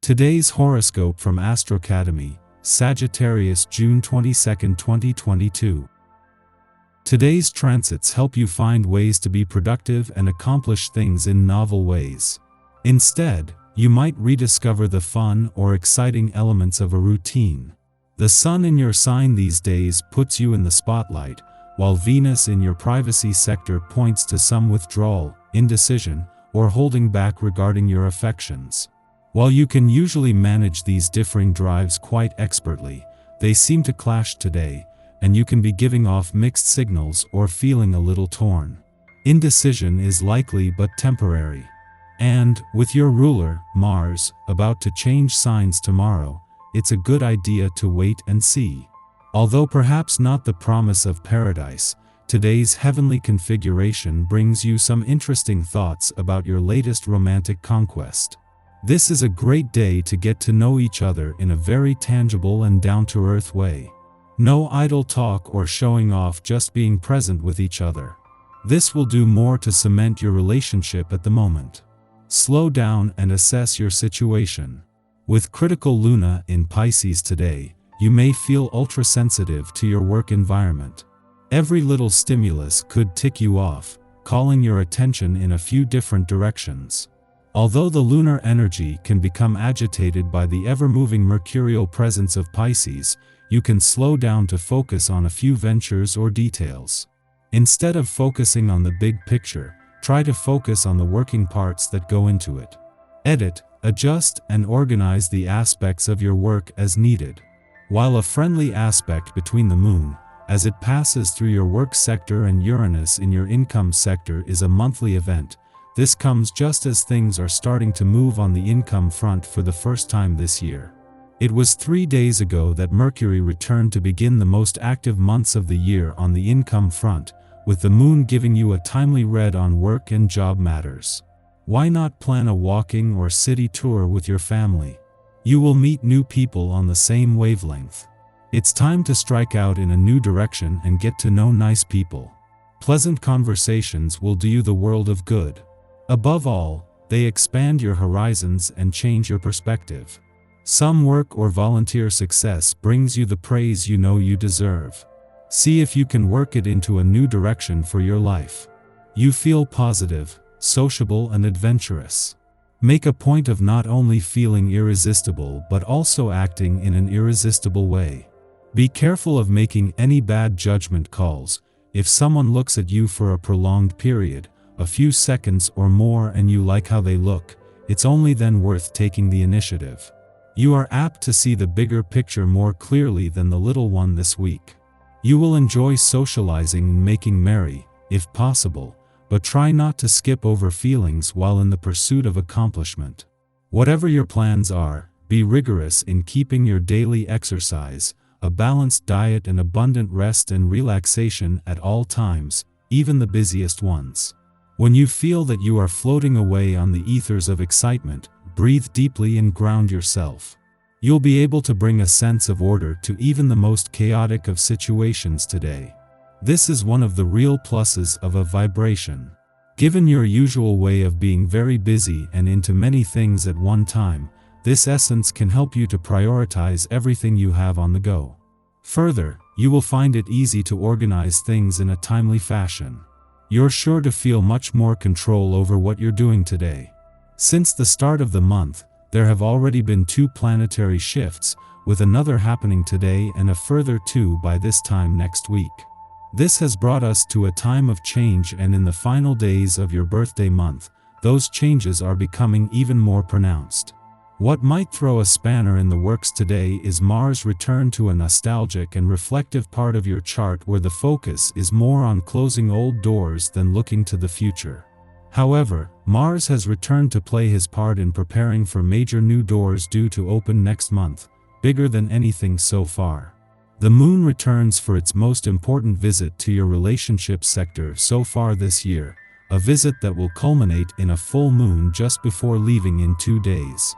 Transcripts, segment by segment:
Today's horoscope from Astrocademy, Sagittarius June 22, 2022. Today's transits help you find ways to be productive and accomplish things in novel ways. Instead, you might rediscover the fun or exciting elements of a routine. The sun in your sign these days puts you in the spotlight, while Venus in your privacy sector points to some withdrawal, indecision, or holding back regarding your affections. While you can usually manage these differing drives quite expertly, they seem to clash today, and you can be giving off mixed signals or feeling a little torn. Indecision is likely but temporary. And, with your ruler, Mars, about to change signs tomorrow, it's a good idea to wait and see. Although perhaps not the promise of paradise, today's heavenly configuration brings you some interesting thoughts about your latest romantic conquest. This is a great day to get to know each other in a very tangible and down-to-earth way. No idle talk or showing off, just being present with each other. This will do more to cement your relationship at the moment. Slow down and assess your situation. With critical Luna in Pisces today, you may feel ultra-sensitive to your work environment. Every little stimulus could tick you off, calling your attention in a few different directions. Although the lunar energy can become agitated by the ever-moving mercurial presence of Pisces, you can slow down to focus on a few ventures or details. Instead of focusing on the big picture, try to focus on the working parts that go into it. Edit, adjust, and organize the aspects of your work as needed. While a friendly aspect between the moon, as it passes through your work sector, and Uranus in your income sector is a monthly event, this comes just as things are starting to move on the income front for the first time this year. It was 3 days ago that Mercury returned to begin the most active months of the year on the income front, with the moon giving you a timely read on work and job matters. Why not plan a walking or city tour with your family? You will meet new people on the same wavelength. It's time to strike out in a new direction and get to know nice people. Pleasant conversations will do you the world of good. Above all, they expand your horizons and change your perspective. Some work or volunteer success brings you the praise you know you deserve. See if you can work it into a new direction for your life. You feel positive, sociable, and adventurous. Make a point of not only feeling irresistible but also acting in an irresistible way. Be careful of making any bad judgment calls. If someone looks at you for a prolonged period, a few seconds or more, and you like how they look, it's only then worth taking the initiative. You are apt to see the bigger picture more clearly than the little one this week. You will enjoy socializing and making merry, if possible, but try not to skip over feelings while in the pursuit of accomplishment. Whatever your plans are, be rigorous in keeping your daily exercise, a balanced diet, and abundant rest and relaxation at all times, even the busiest ones. When you feel that you are floating away on the ethers of excitement, breathe deeply and ground yourself. You'll be able to bring a sense of order to even the most chaotic of situations today. This is one of the real pluses of a vibration. Given your usual way of being very busy and into many things at one time, this essence can help you to prioritize everything you have on the go. Further, you will find it easy to organize things in a timely fashion. You're sure to feel much more control over what you're doing today. Since the start of the month, there have already been 2 planetary shifts, with another happening today and a further 2 by this time next week. This has brought us to a time of change, and in the final days of your birthday month, those changes are becoming even more pronounced. What might throw a spanner in the works today is Mars' return to a nostalgic and reflective part of your chart, where the focus is more on closing old doors than looking to the future. However, Mars has returned to play his part in preparing for major new doors due to open next month, bigger than anything so far. The moon returns for its most important visit to your relationship sector so far this year, a visit that will culminate in a full moon just before leaving in 2 days.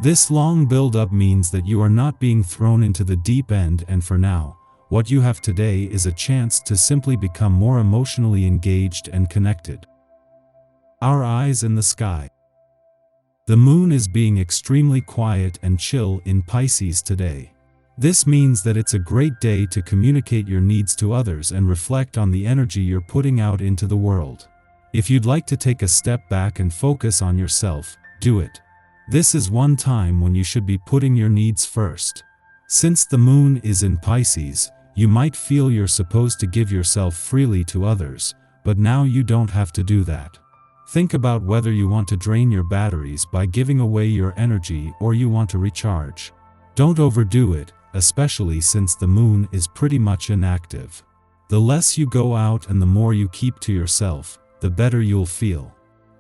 This long build-up means that you are not being thrown into the deep end, and for now, what you have today is a chance to simply become more emotionally engaged and connected. Our eyes in the sky. The moon is being extremely quiet and chill in Pisces today. This means that it's a great day to communicate your needs to others and reflect on the energy you're putting out into the world. If you'd like to take a step back and focus on yourself, do it. This is one time when you should be putting your needs first. Since the moon is in Pisces, you might feel you're supposed to give yourself freely to others, but now you don't have to do that. Think about whether you want to drain your batteries by giving away your energy or you want to recharge. Don't overdo it, especially since the moon is pretty much inactive. The less you go out and the more you keep to yourself, the better you'll feel.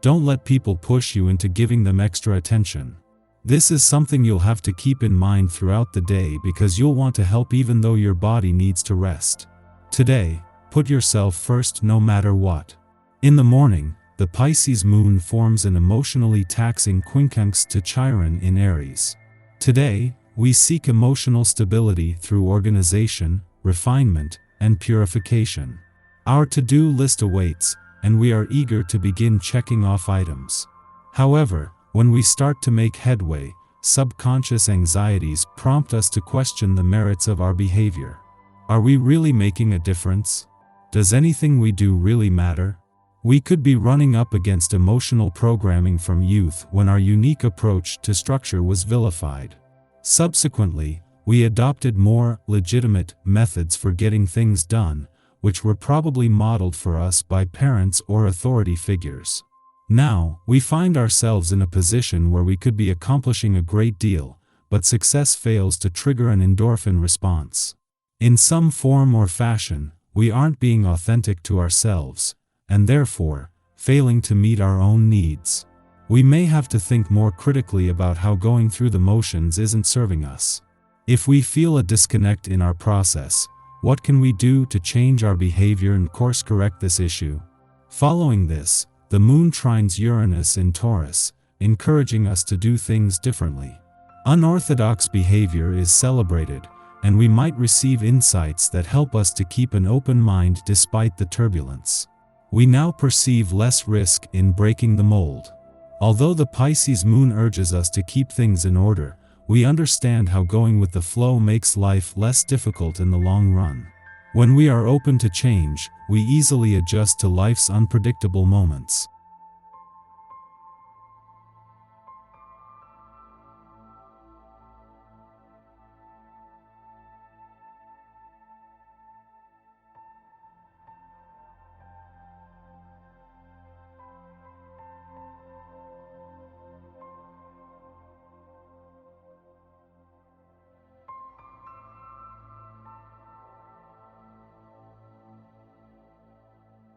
Don't let people push you into giving them extra attention. This is something you'll have to keep in mind throughout the day because you'll want to help even though your body needs to rest. Today, put yourself first no matter what. In the morning, the Pisces moon forms an emotionally taxing quincunx to Chiron in Aries. Today, we seek emotional stability through organization, refinement, and purification. Our to-do list awaits, and we are eager to begin checking off items. However, when we start to make headway, subconscious anxieties prompt us to question the merits of our behavior. Are we really making a difference? Does anything we do really matter? We could be running up against emotional programming from youth when our unique approach to structure was vilified. Subsequently, we adopted more legitimate methods for getting things done, which were probably modeled for us by parents or authority figures. Now, we find ourselves in a position where we could be accomplishing a great deal, but success fails to trigger an endorphin response. In some form or fashion, we aren't being authentic to ourselves, and therefore, failing to meet our own needs. We may have to think more critically about how going through the motions isn't serving us. If we feel a disconnect in our process, what can we do to change our behavior and course correct this issue? Following this, the moon trines Uranus in Taurus, encouraging us to do things differently. Unorthodox behavior is celebrated, and we might receive insights that help us to keep an open mind despite the turbulence. We now perceive less risk in breaking the mold. Although the Pisces moon urges us to keep things in order, we understand how going with the flow makes life less difficult in the long run. When we are open to change, we easily adjust to life's unpredictable moments.